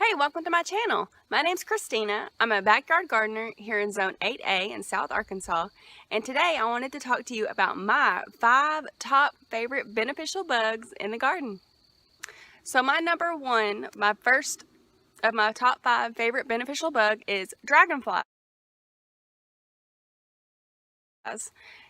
Hey, welcome to my channel. My name's Christina. I'm a backyard gardener here in Zone 8A in South Arkansas, and today I wanted to talk to you about my 5 top favorite beneficial bugs in the garden. So my number one, my first of my top 5 favorite beneficial bug is dragonflies.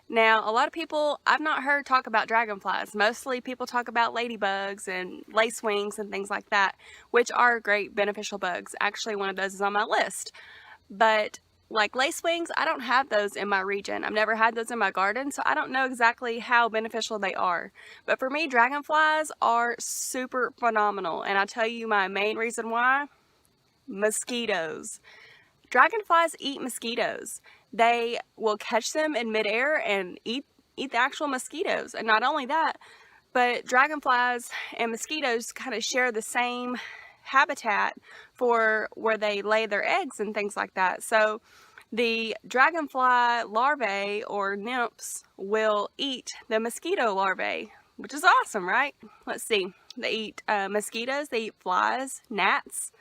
Now, a lot of people, I've not heard talk about dragonflies. Mostly people talk about ladybugs and lacewings and things like that, which are great beneficial bugs. Actually, one of those is on my list. But like lacewings, I don't have those in my region. I've never had those in my garden, so I don't know exactly how beneficial they are. But for me, dragonflies are super phenomenal. And I'll tell you my main reason why. Mosquitoes. Dragonflies eat mosquitoes. They will catch them in midair and eat the actual mosquitoes. And not only that, but dragonflies and mosquitoes kind of share the same habitat for where they lay their eggs and things like that. So the dragonfly larvae or nymphs will eat the mosquito larvae, which is awesome, right? Let's see. They eat mosquitoes, they eat flies, gnats,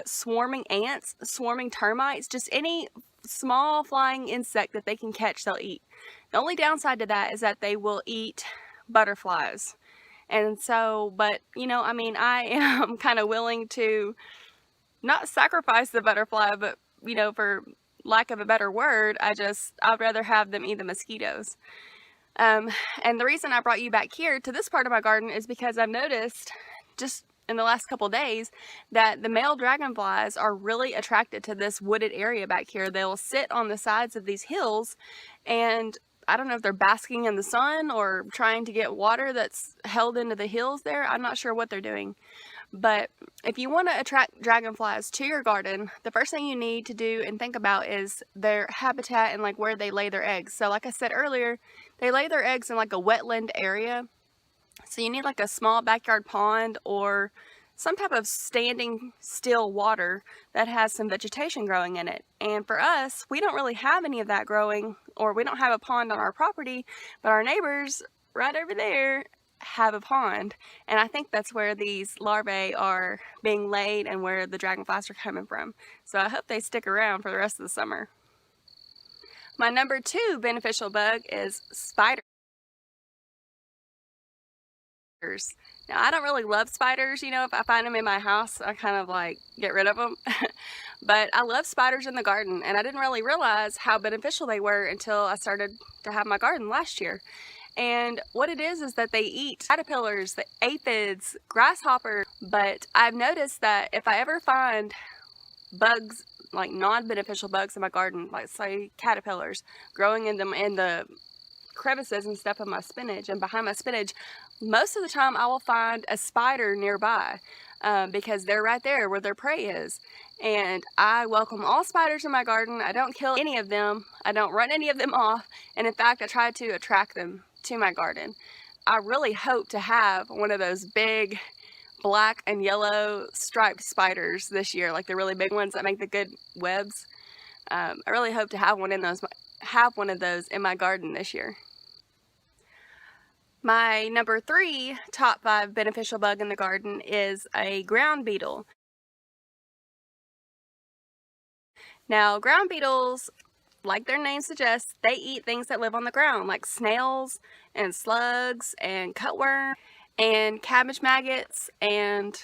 swarming ants, swarming termites, just any small flying insect that they can catch, they'll eat. The only downside to that is that they will eat butterflies. And so, but you know, I mean, I am kind of willing to not sacrifice the butterfly, but you know, for lack of a better word, I'd rather have them eat the mosquitoes. And the reason I brought you back here to this part of my garden is because I've noticed just in the last couple days that the male dragonflies are really attracted to this wooded area back here. They'll sit on the sides of these hills, and I don't know if they're basking in the sun or trying to get water that's held into the hills there. I'm not sure what they're doing. But if you want to attract dragonflies to your garden, the first thing you need to do and think about is their habitat and like where they lay their eggs. So like I said earlier, they lay their eggs in like a wetland area. So you need like a small backyard pond or some type of standing still water that has some vegetation growing in it. And for us, we don't really have any of that growing, or we don't have a pond on our property, but our neighbors right over there have a pond. And I think that's where these larvae are being laid and where the dragonflies are coming from. So I hope they stick around for the rest of the summer. My number 2 beneficial bug is spiders. Now, I don't really love spiders, you know. If I find them in my house, I kind of like get rid of them. But I love spiders in the garden, and I didn't really realize how beneficial they were until I started to have my garden last year. And what it is that they eat caterpillars, the aphids, grasshoppers. But I've noticed that if I ever find bugs, like non-beneficial bugs in my garden, like say caterpillars growing in the crevices and stuff of my spinach and behind my spinach, most of the time I will find a spider nearby because they're right there where their prey is. And I welcome all spiders in my garden. I don't kill any of them. I don't run any of them off. And in fact, I try to attract them to my garden. I really hope to have one of those big black and yellow striped spiders this year, like the really big ones that make the good webs. I really hope to have one of those in my garden this year. My number 3 top 5 beneficial bug in the garden is a ground beetle. Now, ground beetles, like their name suggests, they eat things that live on the ground, like snails and slugs and cutworm and cabbage maggots and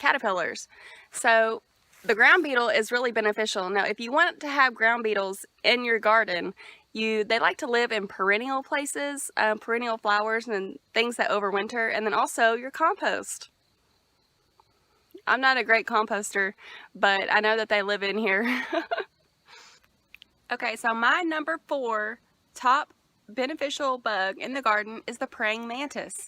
caterpillars. So the ground beetle is really beneficial. Now, if you want to have ground beetles in your garden, they like to live in perennial places, perennial flowers and things that overwinter, and then also your compost. I'm not a great composter, but I know that they live in here. Okay, so my number 4 top beneficial bug in the garden is the praying mantis.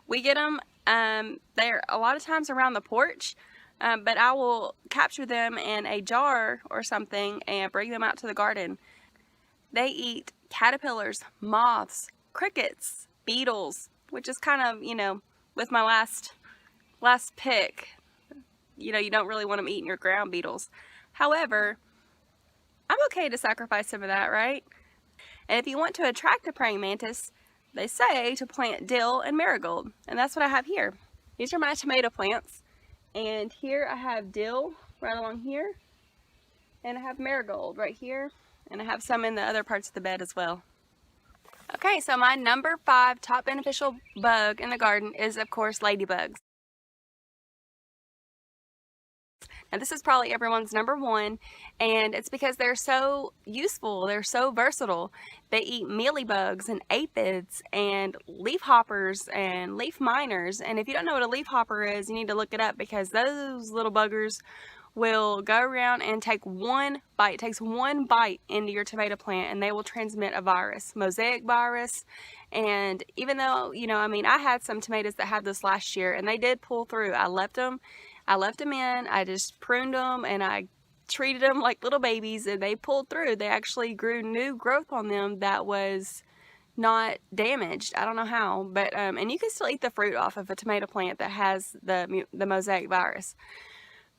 We get them, they're a lot of times around the porch. But I will capture them in a jar or something and bring them out to the garden. They eat caterpillars, moths, crickets, beetles, which is kind of, you know, with my last pick, you know, you don't really want them eating your ground beetles. However, I'm okay to sacrifice some of that, right? And if you want to attract the praying mantis, they say to plant dill and marigold, and that's what I have here. These are my tomato plants. And here I have dill right along here. And I have marigold right here. And I have some in the other parts of the bed as well. Okay, so my number 5 top beneficial bug in the garden is, of course, ladybugs. Now this is probably everyone's number 1, and it's because they're so useful, they're so versatile. They eat mealybugs and aphids and leafhoppers and leaf miners, and if you don't know what a leafhopper is, you need to look it up, because those little buggers will go around and take one bite. It takes one bite into your tomato plant and they will transmit a virus, mosaic virus. And even though, you know, I mean, I had some tomatoes that had this last year and they did pull through. I left them in, I just pruned them and I treated them like little babies and they pulled through. They actually grew new growth on them that was not damaged. I don't know how, but and you can still eat the fruit off of a tomato plant that has the mosaic virus.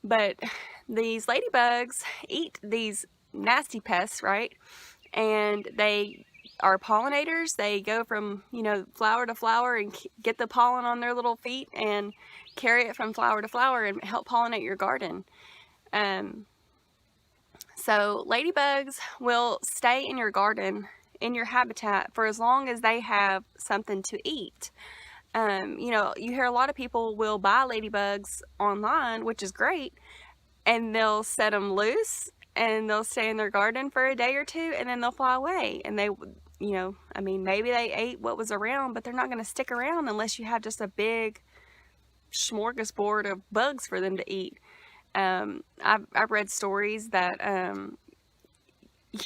But these ladybugs eat these nasty pests, right? And they are pollinators. They go from, you know, flower to flower and get the pollen on their little feet and carry it from flower to flower and help pollinate your garden. So ladybugs will stay in your garden, in your habitat, for as long as they have something to eat. You know, you hear a lot of people will buy ladybugs online, which is great, and they'll set them loose and they'll stay in their garden for a day or two and then they'll fly away. And they, you know, I mean, maybe they ate what was around, but they're not going to stick around unless you have just a big smorgasbord of bugs for them to eat. I've read stories that,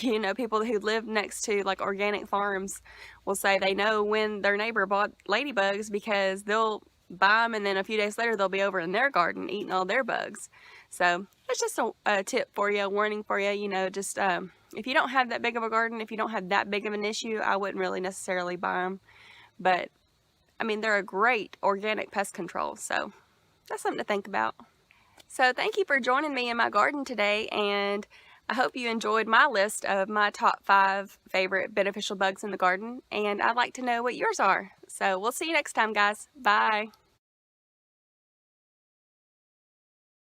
you know, people who live next to like organic farms will say they know when their neighbor bought ladybugs because they'll buy them and then a few days later they'll be over in their garden eating all their bugs. So that's just a tip for you, a warning for you. You know, just if you don't have that big of a garden, if you don't have that big of an issue, I wouldn't really necessarily buy them. But I mean, they're a great organic pest control, so that's something to think about. So thank you for joining me in my garden today, and I hope you enjoyed my list of my top 5 favorite beneficial bugs in the garden, and I'd like to know what yours are. So we'll see you next time, guys. Bye.